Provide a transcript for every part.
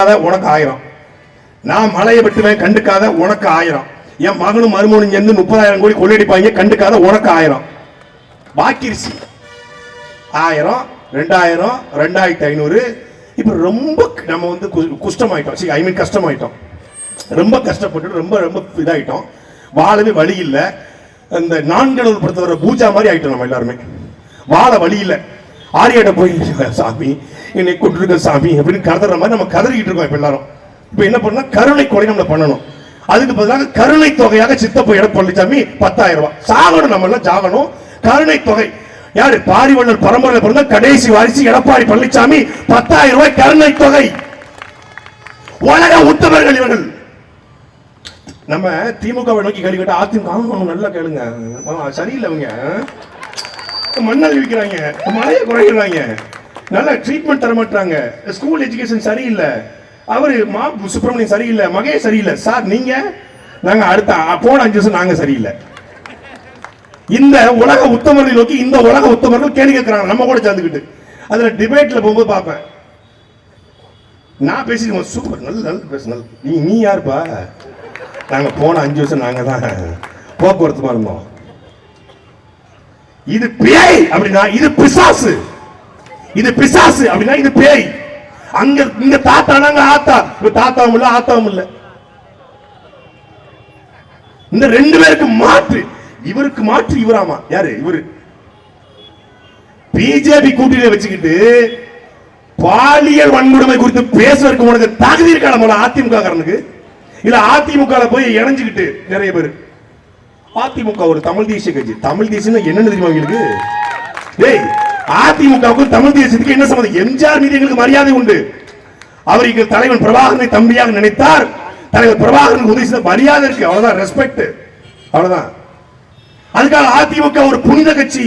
கண்டுக்காத உனக்கு 1000, நான் மலையை வெட்டுவேன் கண்டுக்காத உனக்கு 1000, என் மகனும் மருமகனும் சேர்ந்து 30,000 கோடி கொள்ளடிப்பாங்க கண்டுக்காத உனக்கு 1000. பாக்கிருச்சு 1000, 2000, 2500. இப்ப ரொம்ப நம்ம வந்து கஷ்டமாயிட்டோம், கஷ்டமாயிட்டோம், ரொம்ப கஷ்டப்பட்டு ரொம்ப ரொம்ப இதாயிட்டோம், வாழவே வழி இல்லை. இந்த நான்கடவுள் பொறுத்தவரை பூஜா மாதிரி ஆயிட்டோம் நம்ம எல்லாருமே, வாழ வழி இல்லை. ஆரியாட்ட போய் சாமி என்னை கொண்டிருக்க சாமி அப்படின்னு கதற மாதிரி நம்ம கதறிக்கிட்டு இருக்கோம் இப்ப எல்லாரும். இப்ப என்ன பண்ணா கருணை கொலை நம்ம பண்ணணும். அதுக்கு பதிலாக கருணை தொகையாக சித்தப்ப எடப்பாடி 10,000 ரூபாய் சாகணும், நம்ம எல்லாம் சாகணும். கருணை தொகை யாரு? பாரிவள்ளல் பரம்பரையில் பிறந்த கடைசி வாரிசு எடப்பாடி பழனிசாமி 10,000 ரூபாய் கருணை தொகை. உலக உத்தமர்கள் இவர்கள். நம்ம திமுகவை நோக்கி கேள்வி கேட்டா அதிமுக நல்லா கேளுங்க, சரியில்லை, அவங்க மண்ணல் விற்கிறாங்க, மழையை குறைக்கிறாங்க, நல்ல ட்ரீட்மெண்ட் தர மாட்டாங்க, ஸ்கூல் எஜுகேஷன் சரியில்லை, அவரு சுப்பிரமணியம் சரியில்லை, மகே சரியில்லை. சார் நீங்க நாங்க அடுத்த போன 5 வருஷம் நாங்க சரியில்லை. இந்த உலக உத்தமர்களை நோக்கி இந்த உலக உத்தமர்கள் கேள்வி கேட்கிறாங்க, நம்ம கூட சேர்ந்துக்கிட்டு. அதுல டிபேட்ல போகும்போது பார்ப்பேன், நான் பேசிடுவோம் சூப்பர் நல்ல பேச, நீ யாருப்பா? நாங்க போன 5 வருஷம் நாங்க தான் போக்குவரத்து இருந்தோம். இது பேய் அப்படின்னா இது பிசாசு, இது பிசாசு அப்படின்னா இது பேய். அங்க இங்க தாத்தா நாங்க ஆத்தா, தாத்தாவும் இல்ல ஆத்தாவும் இல்ல. இந்த 2 பேருக்கு மாற்று, இவருக்கு மாற்று இவராமா. யாரு இவரு? பிஜேபி கூட்டணியை வச்சுக்கிட்டு பாலியல் வன்கொடுமை குறித்து பேசுவதற்கு உனக்கு தகுதி இருக்கான அதிமுக காரனுக்கு? இல்ல அதிமுக போய் இணைஞ்சுக்கிட்டு நிறைய பேர். அதிமுக ஒரு தமிழ் தேசிய கட்சி. தமிழ் தேசியம் என்னன்னு தெரியுமா உங்களுக்கு? டேய், அதிமுகவுக்கும் தமிழ் தேசியத்துக்கு என்ன சம்பந்தம்? எம்ஜிஆர் மீது எங்களுக்கு மரியாதை உண்டு. அவர் எங்கள் தலைவன் பிரபாகரனை தம்பியாக நினைத்தார். தலைவர் பிரபாகரனுக்கு உதவி செய்த மரியாதை இருக்கு, அவ்வளவுதான், ரெஸ்பெக்ட், அவ்வளவுதான். அதுக்காக அதிமுக ஒரு புனித கட்சி,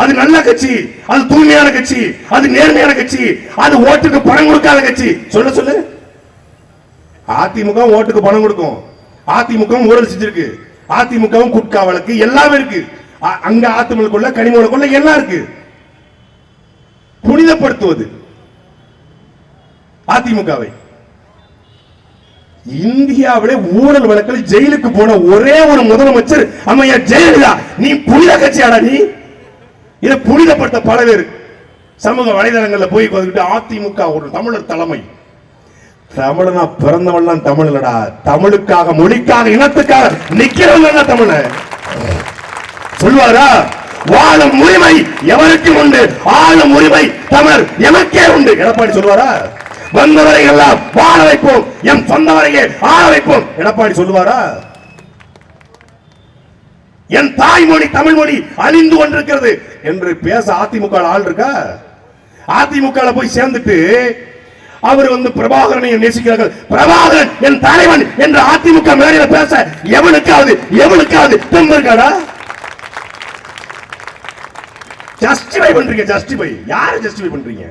அது நல்ல கட்சி, அது தூய்மையான கட்சி, அது நேர்மையான கட்சி, அது ஓட்டுக்கு பணம் கொடுக்காத கட்சி. சொல்லு அதிமுக ஓட்டுக்கு பணம் கொடுக்கும், அதிமுக ஊழல் செஞ்சிருக்கு, அதிமுகவும் குட்கா வழக்கு எல்லாமே இருக்கு, அங்க அதிமுக கனிமொழி எல்லாம் இருக்கு. புனிதப்படுத்துவது அதிமுகவை. இந்தியாவிலே ஊழல் வழக்கில் ஜெயிலுக்கு போன ஒரே ஒரு முதலமைச்சர் அம்மையார் ஜெயலலிதா. நீ புனித கட்சியாடா? நீ இதை புனிதப்படுத்த பல பேர் சமூக வலைதளங்கள்ல போய் அதிமுக ஒரு தமிழர் தலைமை. தமிழனா பிறந்தவன் தமிழ் இல்லடா, தமிழுக்காக மொழிக்காக இனத்துக்காக நிக்கிறவங்க தமிழ சொல்வாரா? வாழும் உரிமை எவருக்கு உண்டு, ஆளும் உரிமை தமிழ் எமக்கே உண்டு. எடப்பாடி சொல்வாரா? வந்தவரை எல்லாம் வாழ வைப்போம், எம் சொந்தவரையே ஆள வைப்போம். எடப்பாடி சொல்லுவாரா? என் தாய்மொழி தமிழ் மொழி அழிந்து கொண்டிருக்கிறது என்று பேச அதிமுக ஆள் இருக்கா? அதிமுக போய் சேர்ந்துட்டு அவர் பிரபாகரனை நேசிக்கிறார்கள், பிரபாகரன் என் தலைவன் என்று அதிமுக மேடையில பேச எவனுக்காவது தெம்பு இருக்காடா? ஜஸ்டிஃபை பண்றீங்க, ஜஸ்டிஃபை யாரை ஜஸ்டிஃபை பண்றீங்க?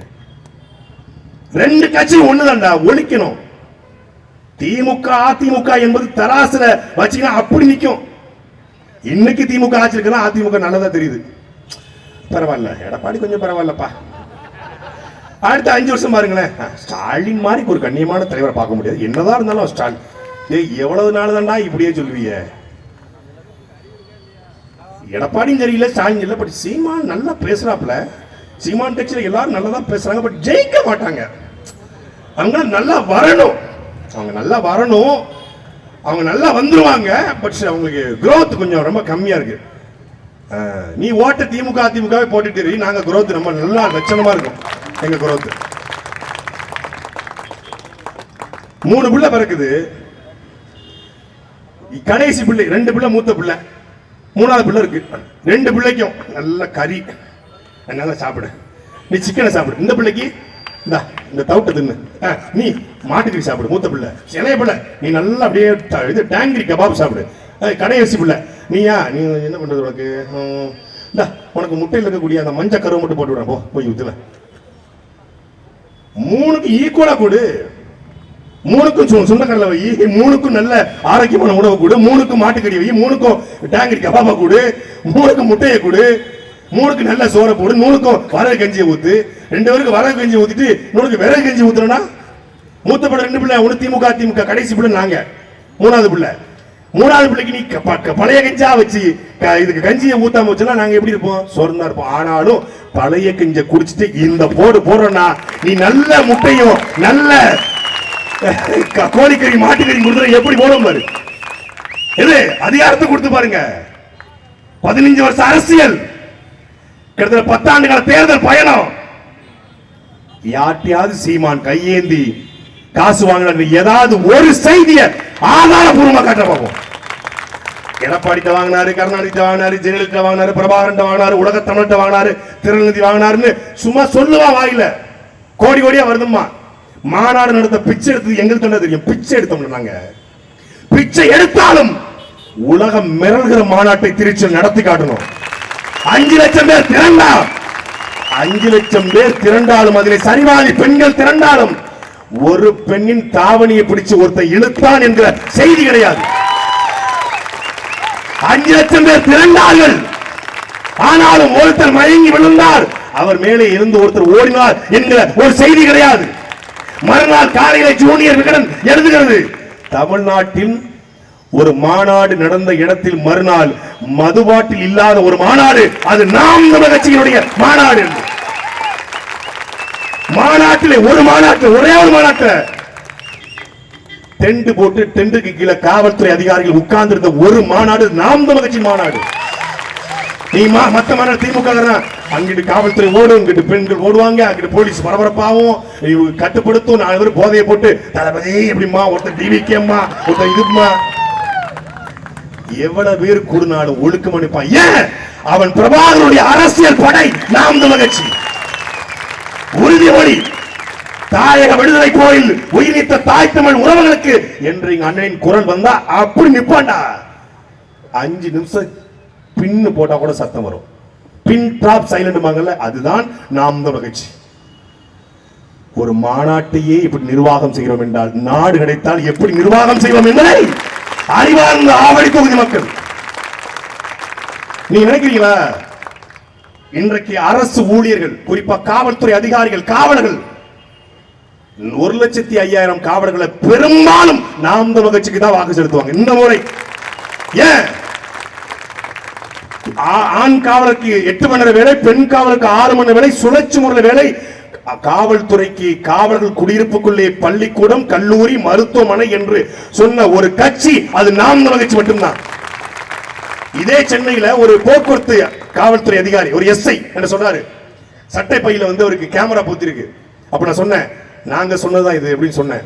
2 கட்சி ஒண்ணுதான்டா, ஒழிக்கணும். திமுக அதிமுக என்பது தராசுல வச்சீங்கன்னா அப்படி நிக்கும். இன்னைக்கு திமுக ஆட்சி இருக்குன்னா அதிமுக நல்லதா தெரியுது, பரவாயில்ல, எடப்பாடி கொஞ்சம் பரவாயில்லப்பா. அடுத்த 5 வருஷம் பாருங்களேன், ஸ்டாலின் மாதிரி ஒரு கண்ணியமான தலைவரை பார்க்க முடியாது. என்னதான் இருந்தாலும் ஸ்டாலின் எவ்வளவு நாள் தான்டா இப்படியே சொல்லுவீங்க? எடப்பாடியும் சரியில்லை, ஸ்டாலின் இல்லை, பட் சீமான் நல்லா பேசுறாப்ல. சீமான் கட்சியில எல்லாரும் நல்லா தான் பேசுறாங்க, பட் ஜெயிக்க மாட்டாங்க. அவங்க நல்லா வரணும், அவங்க நல்லா வரணும், அவங்க நல்லா வந்துருவாங்க, பட் அவங்களுக்கு growth கொஞ்சம் ரொம்ப கம்மியா இருக்கு. நீ ஓட்ட திமுக அதிமுகவே போட்டுட்டு நாங்க growth நம்ம நல்லா லட்சணமா இருக்கும். எங்க growth 3 பிள்ளை பிறக்குது, கடைசி பிள்ளை 2 பிள்ளை, மூத்த பிள்ளை, 3வது பிள்ளை இருக்கு. 2 பிள்ளைக்கும் நல்ல கறி, நல்லா சாப்பிடு, நீ சிக்கனை சாப்பிடு. இந்த பிள்ளைக்கு இந்த தவுட்டை தின்னு, நீ மாட்டுக்கறி சாப்பிடு. மூத்த பிள்ளை. இளைய பிள்ளை நீ நல்லா அப்படியே இது டேங்கிரி கபாப் சாப்பிடு. கடைசி பிள்ளை நீயா, நீ என்ன பண்றது? உனக்கு உனக்கு முட்டையில் இருக்கக்கூடிய அந்த மஞ்சள் கருவை மட்டும் போட்டு விட போய் ஊத்துல. 3க்கு ஈக்குவலா கொடு. 3க்கும் சுண்டக்கடலை வை, 3க்கும் நல்ல ஆரோக்கியமான உணவு கொடு, 3க்கும் மாட்டுக்கறி வை, 3க்கும் டேங்கிரி கபாபா கொடு, 3க்கும் முட்டையை கொடு, 3க்கு நல்ல சோறை போடு, 3க்கும் வரகு கஞ்சியை ஊத்து. 2 பேருக்கு வரகு கஞ்சி ஊத்திட்டு 3க்கு விறகு கஞ்சி ஊத்துறனா மூத்த பிள்ளை 2 பிள்ளை, ஒண்ணு திமுக கடைசி பிள்ளை நாங்க, 3வது பிள்ளை. 3வது பிள்ளைக்கு நீ பழைய கஞ்சா வச்சு இதுக்கு கஞ்சியை ஊத்தாம வச்சுனா நாங்க எப்படி இருப்போம்? சொர்ந்தா இருப்போம். ஆனாலும் பழைய கஞ்ச குடிச்சிட்டு இந்த போடுறோம்னா நீ நல்ல முட்டையும் நல்ல கோழிக்கறி மாட்டுக்கறி கொடுத்து எப்படி போடும் பாரு. எது அதிகாரத்தை கொடுத்து பாருங்க. 15 வருஷம் அரசியல், கிட்டத்தட்ட 10 ஆண்டுகால தேர்தல் பயணம். யார்ட்டையாவது சீமான் கையேந்தி காசு வாங்கின ஏதாவது ஒரு செய்தியை ஆதாரபூர்வமா காட்ட பார்ப்போம். எடப்பாடி வாங்கினாரு, கருணாநிதி வாங்கினாரு, ஜெயலலிதா வாங்கினாரு, பிரபாகரன் வாங்கினாரு, உலக தமிழ்கிட்ட வாங்கினாரு, திருநெல்வேலி வாங்கினாருன்னு சும்மா சொல்லுவா வாயில. கோடி கோடியா வருதுமா. மாநாடு நடத்த பிச்சை எடுத்தது எங்களுக்கு என்ன தெரியும்? பிச்சை எடுத்தோம் நாங்க. பிச்சை எடுத்தாலும் உலகம் மிரள்கிற மாநாட்டை திருச்சி நடத்தி காட்டணும். 5 லட்சம் பேர் திரண்டா, 5 லட்சம் பேர் திரண்டாலும் அதிலே சரிவாதி பெண்கள் திரண்டாலும் ஒரு பெண்ணின் தாவணியை பிடிச்சு ஒருத்தர் இழுத்தான் என்கிற செய்தி கிடையாது. 5 லட்சம் பேர் திரண்டார்கள், ஆனாலும் ஒருத்தர் மயங்கி விழுந்தார், அவர் மேலே இருந்து ஒருத்தர் ஓடினார் என்கிற ஒரு செய்தி கிடையாது. மறுநாள் காலையில் ஜூனியர் விகடன் எழுதுகிறது, தமிழ்நாட்டில் ஒரு மாநாடு நடந்த இடத்தில் மறுநாள் மதுபாட்டில் இல்லாத ஒரு மாநாடு, அது நாம் தமிழர் கட்சியினுடைய மாநாடு. மாநாட்டிலே ஒரு மாநாட்டு, ஒரே ஒரு மாநாட்டு டென்ட் போட்டு டென்ட்டுக்கு கீழே காவல்துறை அதிகாரிகள் உட்கார்ந்து இருந்த ஒரு மாநாடு நாம் தமிழர் கட்சி மாநாடு. நீ மத்த மாநாடு திமுக அங்கிட்டு காவல்துறை ஓடும், இங்கிட்டு பெண்கள் ஓடுவாங்க, அங்கிட்டு போலீஸ் பரபரப்பாகவும் கட்டுப்படுத்தும். 4 பேர் போதையை போட்டு தளபதி எப்படிமா, ஒருத்தர் டிவிக்கேம்மா, ஒருத்தர் இதுமா, எவ்வளவு பேர் கூடுனாலும் ஒழுக்கம் அனுப்பான். ஏன்? அவன் பிரபாகரனுடைய அரசியல் படை நாம் தமிழர் கட்சி. உறுதிமொழி, தாயக விடுதலை கோயில் உயிரித்த தாய் தமிழ் உறவுகளுக்கு என்று எங்க அண்ணனின் குரல் வந்தா அப்படி நிப்பாண்டா. 5 நிமிஷம் பின்னு போட்டா கூட சத்தம் வரும். பின் டிராப் சைலண்ட், அதுதான் நாம் தமிழர் கட்சி. ஒரு மாநாட்டையே இப்படி நிர்வாகம் செய்கிறோம் என்றால் நாடு கிடைத்தால் எப்படி நிர்வாகம் செய்வோம் என்பதை அறிவார்ந்த ஆவடி தொகுதி மக்கள். நீ நினைக்கிறீங்களா? இன்றைக்கு அரசு ஊழியர்கள், குறிப்பா காவல்துறை அதிகாரிகள், காவலர்கள் 1,05,000 காவலர்களை பெரும்பாலும் நாம் தமிழர் கட்சிக்கு தான் வாக்கு செலுத்துவாங்க இந்த முறை. ஏன்? ஆண் காவலருக்கு 8 மணி நேர வேலை, பெண் காவலருக்கு 6 மணி நேர வேலை, சுழற்சி முறையில் வேலை. காவல்துறைக்கு காவலர்கள் குடியிருப்புக்குள்ளே பள்ளிக்கூடம், கல்லூரி, மருத்துவமனை என்று சொன்ன ஒரு கட்சி அது நாம் தமிழர் கட்சி மட்டும்தான். இதே சென்னையில ஒரு போக்குவரத்து காவல்துறை அதிகாரி, ஒரு எஸ்ஐ என்ன சொன்னாரு, சட்டை பையில அவருக்கு கேமரா பொத்திருக்கு. அப்ப நான் சொன்னேன், நாங்க சொன்னதுதான் இது அப்படின்னு சொன்னேன்.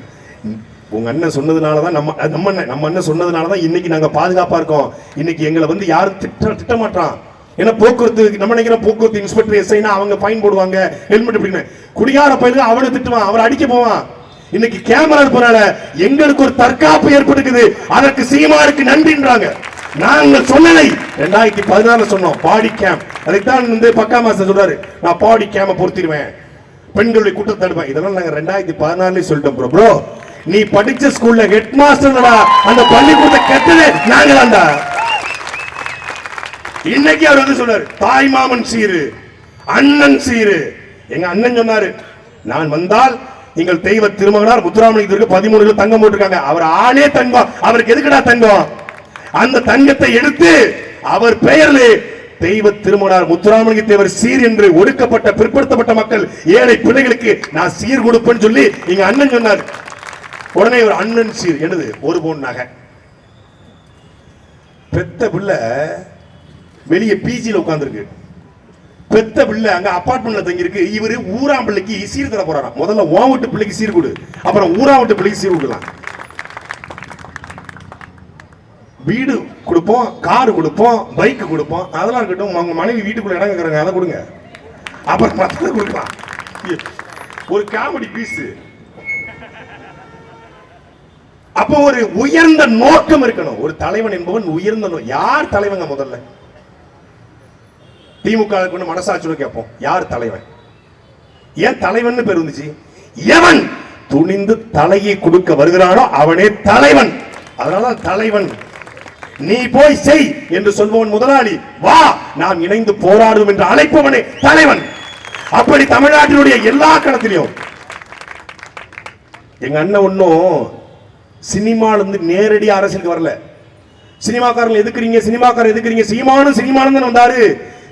உங்க அண்ணன் சொன்னதுனாலதான் நம்ம அண்ணன் சொன்னதுனாலதான் இன்னைக்கு நாங்க பாதுகாப்பா இருக்கோம். இன்னைக்கு எங்களை யாரும் திட்ட மாட்டான். ஏன்னா போக்குவரத்து நம்ம நினைக்கிறோம், போக்குவரத்து இன்ஸ்பெக்டர் எஸ்ஐனா அவங்க ஃபைன் போடுவாங்க, ஹெல்மெட் அப்படின்னு. குடிகார பயிலுக்கு அவனை திட்டுவான், அவரை அடிக்க போவான். இன்னைக்கு கேமரா இருப்பனால எங்களுக்கு ஒரு தற்காப்பு ஏற்படுக்குது. அதற்கு சீமானுக்கு நன்றின்றாங்க. நாங்கள் சொன்னதை 2014 சொன்னோம், பாடி கேம். அதைத்தான் பக்கா மாசம் சொல்றாரு, நான் பாடி கேம பொருத்திடுவேன், பெண்களுடைய கூட்டத்தை தடுப்பேன். இதெல்லாம் நாங்க 2014 சொல்லிட்டோம். ப்ரோ, நீ படிச்ச ஸ்கூல்ல ஹெட் மாஸ்டர், அந்த பள்ளிக்கூடத்தை கெட்டதே நாங்க தான்டா. இன்னைக்கு அவர் சொன்னாரு, தாய் மாமன் சீரு, அண்ணன் சீரு. எங்க அண்ணன் சொன்னாரு, நான் வந்தால் எங்கள் தெய்வ திருமகனார் முத்துராமலிங்கத்திற்கு 13 கிலோ தங்கம் போட்டிருக்காங்க. அவர் ஆளே தங்கம், அவருக்கு எதுக்குடா தங்கம்? அந்த தங்கத்தை எடுத்து அவர் பெயரிலே தெய்வ திருமகனார் முத்துராமலிங்க தேவர் சீர் என்று ஒடுக்கப்பட்ட பிற்படுத்தப்பட்ட மக்கள், ஏழை பிள்ளைகளுக்கு நான் சீர் கொடுப்பேன்னு சொல்லி எங்க அண்ணன் சொன்னார். உடனே ஒரு அண்ணன் சீர் என்னது, 1 பவுன் நகை. பெத்த பிள்ளை வெளியே பிஜில உட்கார்ந்துருக்கு. பெத்த பிள்ளை அங்க அபார்ட்மெண்ட்ல தங்கி இருக்கு. இவரு ஊராம் பிள்ளைக்கு சீர் தர போறாராம். முதல்ல உன் வீட்டு பிள்ளைக்கு சீர் கொடு, அப்புறம் ஊராம் வீட்டு பிள்ளைக்கு சீர் கொடுக்கலாம். வீடு கொடுப்போம், கார் கொடுப்போம், பைக் கொடுப்போம், அதெல்லாம் இருக்கட்டும். உங்க மனைவி வீட்டுக்குள்ள இடம் கேட்கறாங்க, அதை கொடுங்க, அப்புறம் மற்ற கொடுக்கலாம். ஒரு காமெடி பீஸ். அப்போ ஒரு உயர்ந்த நோக்கம் இருக்கணும். ஒரு தலைவன் என்பவன் உயர்ந்த நோக்கம். யார் தலைவங்க? முதல்ல திமுக மனசாட்சியோட கேட்போம், யார் தலைவன்? ஏன் தலைவன் பேர் வந்துச்சு? எவன் துணிந்து தலையை கொடுக்க வருகிறானோ அவனே தலைவன். அதனால தலைவன். நீ போய் செய் என்று சொல்பவன் முதலாளி, வா நாம் இணைந்து போராடுவோம் என்று அழைப்பவனே தலைவன். அப்படி தமிழ்நாட்டினுடைய எல்லா களத்திலும் எங்க அண்ணன் ஒன்னும் சினிமால இருந்து நேரடி அரசியலுக்கு வரல. சினிமாக்காரர்கள் எதுக்குறீங்க, சினிமாக்காரர் எதுக்குறீங்க, சீமானும் சினிமானு வந்தாரு.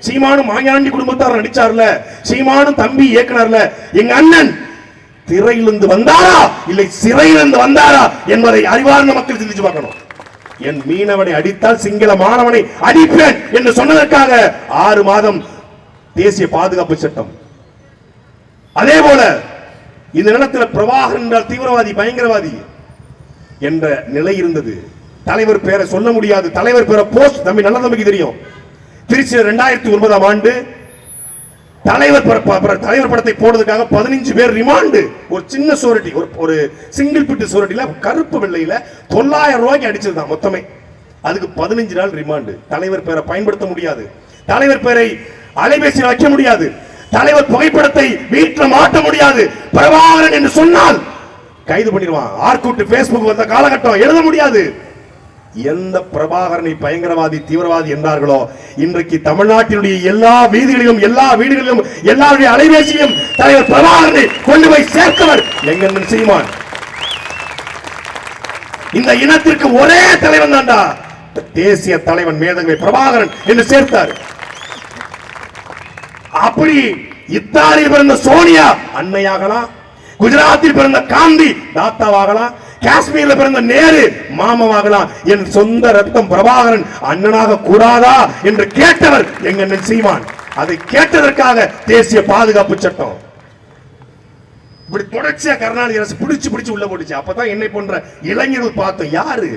சீமானும் மாயாண்டி குடும்பத்தார் நடிச்சார்ல, சீமானும் தம்பி இயக்குனர்ல. எங்க அண்ணன் திரையிலிருந்து வந்தாரா இல்லை சிறையிலிருந்து வந்தாரா என்பதை அறிவார்ந்த மக்கள் சிந்திச்சு பார்க்கணும். என் மீனவனை அடித்தால் சிங்கள மாணவனை அடிப்பேன் என்று சொன்னதற்காக 6 மாதம் தேசிய பாதுகாப்பு சட்டம். அதே போல இந்த நிலத்தில் பிரபாகரன் என்றால் தீவிரவாதி, பயங்கரவாதி என்ற நிலை இருந்தது. தலைவர் பேரை சொல்ல முடியாது. தலைவர் பேரை போஸ்ட் தம்பி நல்ல தம்பிக்கு தெரியும். திருச்சி 2009ஆம் ஆண்டு தலைவர் படத்தை போடுறதுக்காக 15 பேர் ரிமாண்டு. ஒரு சின்ன சோரட்டி, ஒரு சிங்கிள் பிட்டு சோரட்டில கருப்பு வெள்ளையில 900 ரூபாய்க்கு அடிச்சதுதான் மொத்தமே. அதுக்கு 15 நாள் ரிமாண்டு. தலைவர் பேரை பயன்படுத்த முடியாது, தலைவர் பேரை அலைபேசியில் வைக்க முடியாது, தலைவர் புகைப்படத்தை வீட்டில் மாட்ட முடியாது. பிரபாகரன் என்று சொன்னால் கைது பண்ணிடுவான். ஆர்கூட் பேஸ்புக் வந்த காலகட்டம், எழுத முடியாது. எந்த பிரபாகரனை பயங்கரவாதி தீவிரவாதி என்றார்களோ இன்றைக்கு தமிழ்நாட்டினுடைய எல்லா வீதிகளிலும் எல்லா வீடுகளிலும் எல்லாருடைய அலைபேசியும் தலைவர் பிரபாகரனை கொண்டு போய் சேர்த்தவர் எங்க சீமான். இந்த இனத்திற்கு ஒரே தலைவன் தான்டா, தேசிய தலைவன் மேதகவி பிரபாகரன் என்று சேர்த்தார். அப்படி இத்தாலியில் பிறந்த சோனியா அன்னையாகலாம், குஜராத்தில் பிறந்த காந்தி தாத்தாவாகலாம், காஷ்மீரில் பிறந்த நேரு மாமாவாகலாம். என் சொந்த ரத்தம் பிரபாகரன் அண்ணனாக கூடாதா என்று கேட்டவர் எங்க அண்ணன் சீமான். அதை கேட்டதற்காக தேசிய பாதுகாப்பு சட்டம். இப்படி தொடர்ச்சியா கருணாநிதி அரசு பிடிச்சு உள்ள போட்டுச்சு. அப்பதான் என்னை போன்ற இளைஞர்கள் பார்த்தோம், யாரு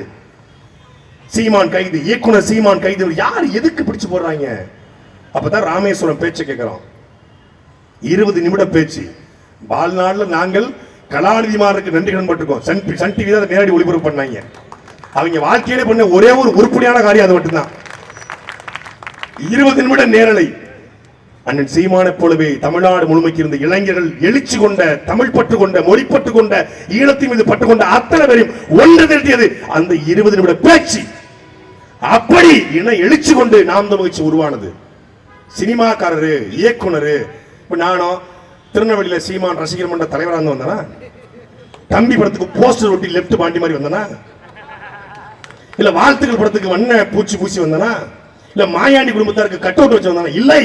சீமான் கைது, இயக்குனர் சீமான் கைது, யாரு எதுக்கு பிடிச்சு போடுறாங்க. அப்பதான் ராமேஸ்வரம் பேச்சு கேட்கிறோம். 20 நிமிட பேச்சு. வாழ்நாளில் நாங்கள் கலாநிதிமாருக்கு நன்றி கடன் பட்டிருக்கோம். சன் டிவி தான் நேரடி ஒளிபரப்பு பண்ணாங்க. அவங்க வாழ்க்கையிலே பண்ண ஒரே ஒரு உருப்படியான காரியம் அது மட்டும்தான். 20 நிமிட நேரலை. அண்ணன் சீமானை போலவே தமிழ்நாடு முழுமைக்கு இருந்த இளைஞர்கள் எழுச்சி கொண்ட, தமிழ் பற்று கொண்ட, மொழி பற்று கொண்ட, ஈழத்தின் மீது பற்று கொண்ட அத்தனை பேரையும் ஒன்று திரட்டியது அந்த 20 நிமிட பேச்சு. அப்படி இன எழுச்சி கொண்டு நாம் தமிழ்ச்சி உருவானது. சினிமாக்காரரு, இயக்குனரு. இப்ப நானும் திருநெல்வேலியில சீமான் ரசிகர் மன்ற தலைவராக வந்தனா, தம்பி படத்துக்கு போஸ்டர் ஒட்டி லெப்ட் பாண்டி மாதிரி வந்தனா, இல்ல வாழ்த்துக்கள் படத்துக்கு வண்ண பூச்சி வந்தனா, இல்ல மாயாண்டி குடும்பத்தாருக்கு கட் அவுட் வச்சு வந்தானா, இல்லை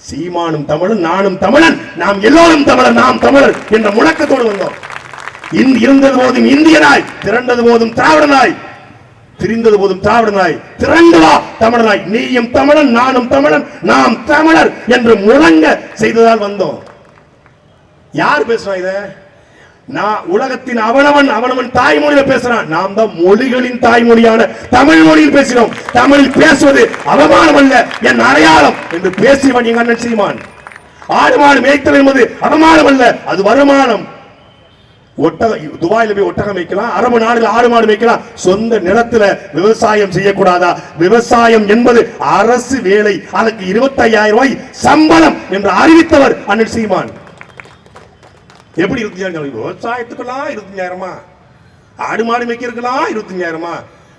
சீமானும் தமிழன், நானும் தமிழன், நாம் எல்லோரும் தமிழர், நாம் தமிழர் என்ற முழக்கத்தோடு வந்தோம். இருந்தது போதும் இந்தியனாய், திரண்டது போதும் திராவிடனாய், பிரிந்தது போதும் திராவிடனாய், திரண்டு வா தமிழனாய், நீயும் தமிழன், நானும் தமிழன், நாம் தமிழர் என்று முழங்க செய்ததால் வந்தோம். யார் பேசுறா இத? நான் உலகத்தின் அவனவன் தாய்மொழியில பேசுறான். நாம் தான் மொழிகளின் தாய்மொழியான தமிழ் மொழியில் பேசினோம். தமிழில் பேசுவது அவமானம் அல்ல, என் அடையாளம் என்று பேசியவன் எங்க அண்ணன் சீமான். ஆடு மாடு மேய்த்தல் என்பது அவமானம் அல்ல, அது வருமானம். துபாயில போய் ஒட்டகம் வைக்கலாம், அரபு நாடுகள் ஆடு மாடு வைக்கலாம், சொந்த நிலத்துல விவசாயம் செய்யக்கூடாதா? விவசாயம் என்பது அரசு வேலை, அதுக்கு 25,000 ரூபாய் சம்பளம் என்று அறிவித்தவர் அண்ணன் சீமான். எப்படி 25,000? விவசாயத்துக்கெல்லாம் 25,000? ஆடு மாடு மேய்க்கிறதுக்கெல்லாம் 25,000?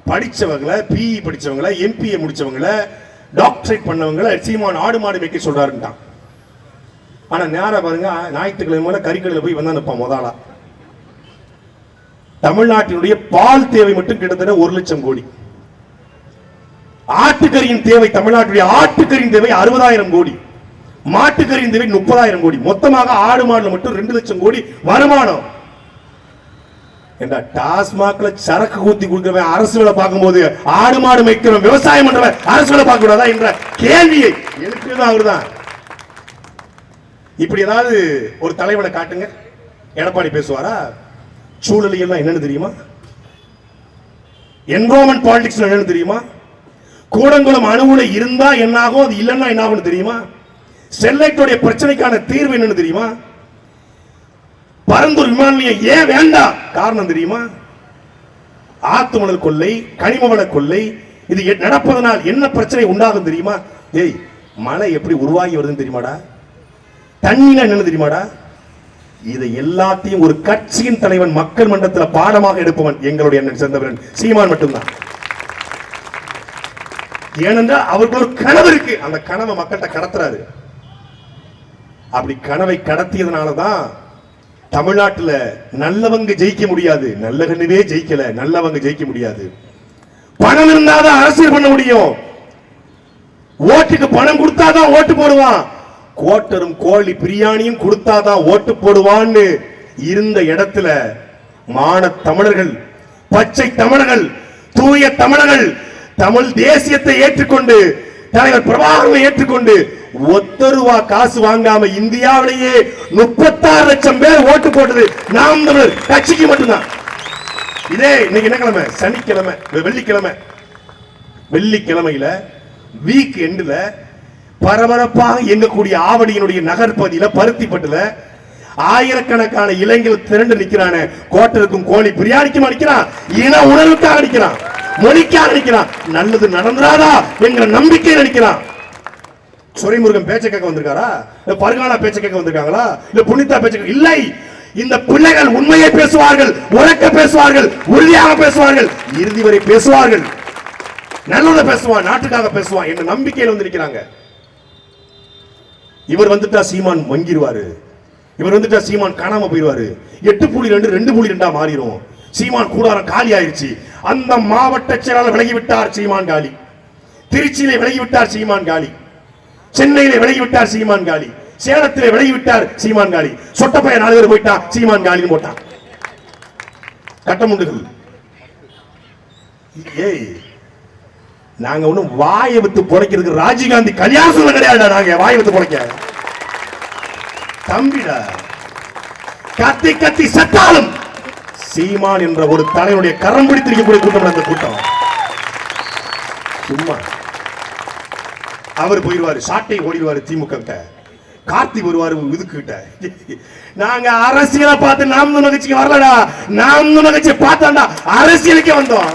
படிச்சவங்களை, பிஇ படிச்சவங்களை, எம்பிஏ முடிச்சவங்களை, டாக்டரேட் பண்ணவங்களை சீமான் ஆடு மாடு மேய்க்க சொல்றாருன்ட்டான். ஆனா நேரா பாருங்க, ஞாயிற்றுக்கிழமை கறிக்கடையில் போய் வந்தா நிற்பான் முதலா. தமிழ்நாட்டினுடைய பால் தேவை மட்டும் கிட்டத்தட்ட 1,00,000 கோடி. ஆட்டுக்கறியின் தேவை, தமிழ்நாட்டுடைய ஆட்டுக்கறியின் தேவை 60,000 கோடி, மாட்டுக்கறியின் தேவை 30,000 கோடி. மொத்தமாக ஆடு மாடுல மட்டும் 2,00,000 கோடி வருமானம். டாஸ்மாக்ல சரக்கு ஊத்தி கொடுக்கிறவன் அரசு வேலை பார்க்கும்போது ஆடு மாடு மேய்க்கிறவன், விவசாயம் பண்றவன் அரசு வேலை பார்க்க கூடாதா என்ற கேள்வியை எழுப்பியதும் அவர்தான். இப்படி ஏதாவது ஒரு தலைவனை காட்டுங்க, எடப்பாடி பேசுவாரா? சூழலியல் என்னன்னு தெரியுமா? என்விரான்மென்ட் பாலிடிக்ஸ் என்னன்னு தெரியுமா? கூடங்குளம் அணுகுல இருந்தா என்னாகும், அது இல்லைன்னா என்னாகும் தெரியுமா? ஸ்டெர்லைட்டுடைய பிரச்சனைக்கான தீர்வு என்னன்னு தெரியுமா? பரந்தூர் விமான நிலையம் ஏன் வேண்டாம் காரணம் தெரியுமா? ஆத்துமணல் கொள்ளை, கனிமவள கொள்ளை, இது நடப்பதனால் என்ன பிரச்சனை உண்டாகும் தெரியுமா? ஏய், மழை எப்படி உருவாகி வருதுன்னு தெரியுமாடா? தண்ணீர் என்னன்னு தெரியுமாடா? இதை எல்லாத்தையும் ஒரு கட்சியின் தலைவன் மக்கள் மன்றத்தில் பாடமாக எடுப்பவன் எங்களுடைய அண்ணன் சேர்ந்தவன் சீமான் மட்டும்தான். ஏனென்றால் அவருக்கு ஒரு கனவு இருக்கு, அந்த கனவை மக்கள்கிட்ட கடத்துறாரு. அப்படி கனவை கடத்தியதுனாலதான் தமிழ்நாட்டுல நல்லவங்க ஜெயிக்க முடியாது, நல்ல கண்ணுவே ஜெயிக்கல, நல்லவங்க ஜெயிக்க முடியாது. பணம் இருந்தாதான் அரசியல் பண்ண முடியும். ஓட்டுக்கு பணம் கொடுத்தாதான் ஓட்டு போடுவான். கோட்டரும் கோழி பிரியாணியும் கொடுத்தாதான் ஓட்டு போடுவான்னு இருந்த இடத்துல மான தமிழர்கள், பச்சை தமிழர்கள், தூய தமிழர்கள் தமிழ் தேசியத்தை ஏற்றுக்கொண்டு தலைவர் பிரபாகரனை ஏற்றுக்கொண்டு ஒத்த ரூபா காசு வாங்காம இந்தியாவிலேயே 36 லட்சம் பேர் ஓட்டு போட்டது நாம் தமிழர் கட்சிக்கு மட்டும்தான். இதே இன்னைக்கு என்ன கிழமை? சனிக்கிழமை, வெள்ளிக்கிழமை. வெள்ளிக்கிழமையில வீக் எண்டுல பரபரப்பாக இயங்கக்கூடிய ஆவடியினுடைய நகர்பகுதியில பருத்திப்பட்டுல ஆயிரக்கணக்கான இளைஞர்கள் திரண்டு நிக்கிறான. கோட்டருக்கும் கோழி பிரியாணிக்கும் அடிக்கிறான், இன உணர்வுக்காக அடிக்கிறான், மொழிக்காக அடிக்கிறான். நல்லது நடந்துராதா என்கிற நம்பிக்கை நினைக்கிறான். சுரைமுருகன் பேச்ச கேட்க வந்திருக்காரா? இல்ல பருகானா பேச்ச கேட்க வந்திருக்காங்களா? இல்ல புனிதா பேச்ச? இல்லை, இந்த பிள்ளைகள் உண்மையை பேசுவார்கள், உறக்க பேசுவார்கள், உறுதியாக பேசுவார்கள், இறுதி வரை பேசுவார்கள். நல்லத பேசுவான், நாட்டுக்காக பேசுவான் என்ற நம்பிக்கையில் வந்து நிற்கிறாங்க. இவர் வந்துட்டா சீமான் வங்கிடுவாரு, இவர் வந்துட்டா சீமான் காணாம போயிடுவாரு. 8.2 2.2 மாறிடும். சீமான் கூடாரம் காலி ஆயிருச்சு. அந்த மாவட்ட செயலாளர் விலகிவிட்டார், சீமான் காலி. திருச்சியிலே விலகிவிட்டார், சீமான் காலி. சென்னையிலே விலகிவிட்டார், சீமான் காலி. சேலத்திலே விலகிவிட்டார், சீமான் காலி. சொட்டப்பைய 4 பேர் போயிட்டா, சீமான் காலின்னு போட்டான். கட்டமுண்டுகள். ஏய், நாங்க ஒண்ணும் வாயை விட்டு பொழைக்கிறதுக்கு ராஜீவ்காந்தி கல்யாணம் கிடையாது. நாங்க வாயை விட்டு பொழைக்க தம்பிடா. கத்தி கத்தி சத்தாலும் சீமான் என்ற ஒரு தலைவனுடைய கரம் பிடித்திருக்கக்கூடிய கூட்டம் அந்த கூட்டம். சும்மா அவர் போயிடுவாரு, சாட்டை ஓடிடுவாரு திமுக கிட்ட. கார்த்தி வருவாரு இதுக்கிட்ட. நாங்க அரசியலை பார்த்து நாம் கட்சிக்கு வரலடா, நாம் கட்சி பார்த்தாண்டா அரசியலுக்கே வந்தோம்.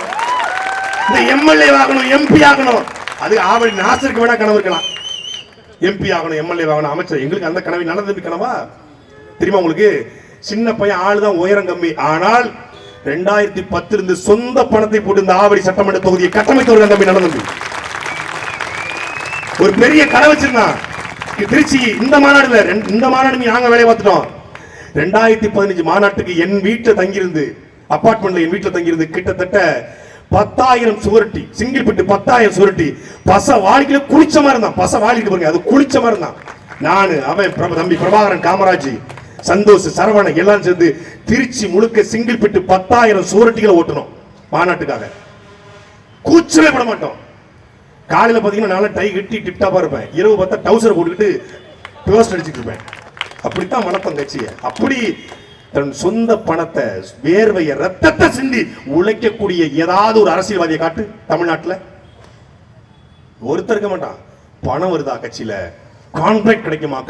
இந்த எம்எல்ஏ ஆகணும், எம்பி ஆகணும், அது ஆவடி நாசருக்கு வேணா கனவு இருக்கலாம். எம்பி ஆகணும், எம்எல்ஏ ஆகணும், அமைச்சர். எங்களுக்கு அந்த கனவை நடந்தது கனவா தெரியுமா உங்களுக்கு? சின்ன பையன் ஆளுதான் உயரம் கம்மி. ஆனால் 2010 இருந்து சொந்த பணத்தை போட்டு இந்த ஆவடி சட்டமன்ற தொகுதியை கட்டமைத்தவர்கள் தம்பி நடந்தது. ஒரு பெரிய கடை வச்சிருந்தான் திருச்சி. இந்த மாநாடுல, இந்த மாநாடு நாங்க வேலையை பார்த்துட்டோம். 2015 மாநாட்டுக்கு என் வீட்டுல தங்கியிருந்து, அபார்ட்மெண்ட்ல என் வீட்டுல தங்கியிருந்து கிட்டத்தட்ட 10,000 சுவரட்டி, சிங்கிள் பிட்டு 10,000 சுவரட்டி பச வாளிக்கு குளிச்ச மாதிரி இருந்தான். பச வாளிக்கு பாருங்க, அது குளிச்ச மாதிரி இருந்தான். நானு, அவன் தம்பி பிரபாகரன், காமராஜ், சந்தோஷ், சரவணன் எல்லாம் சேர்ந்து திருச்சி முழுக்க சிங்கிள் பிட்டு 10,000 சுவரட்டிகளை ஓட்டணும் மாநாட்டுக்காக. கூச்சவே பட மாட்டோம். காலையில பாத்தீங்கன்னா நான் டை கட்டி டிப்டாப்பா இருப்பேன், இரவு பார்த்தா டவுசர் போட்டுக்கிட்டு டோஸ்ட் அடிச்சுட்டு இருப்பேன். அப்படித்தான் வளர்த்தோம் கட்சியை. அப்படி தன் சொந்த பணத்தை, வேர்வையை, ரத்தத்தை சிந்தி உழைக்கக்கூடிய ஏதாவது ஒரு அரசியல்வாதியை காட்டு தமிழ்நாட்டில். ஒருத்தர் இருக்க மாட்டான். பணம் வருதா கட்சியில, கான்ட்ராக்ட் கிடைக்குமா,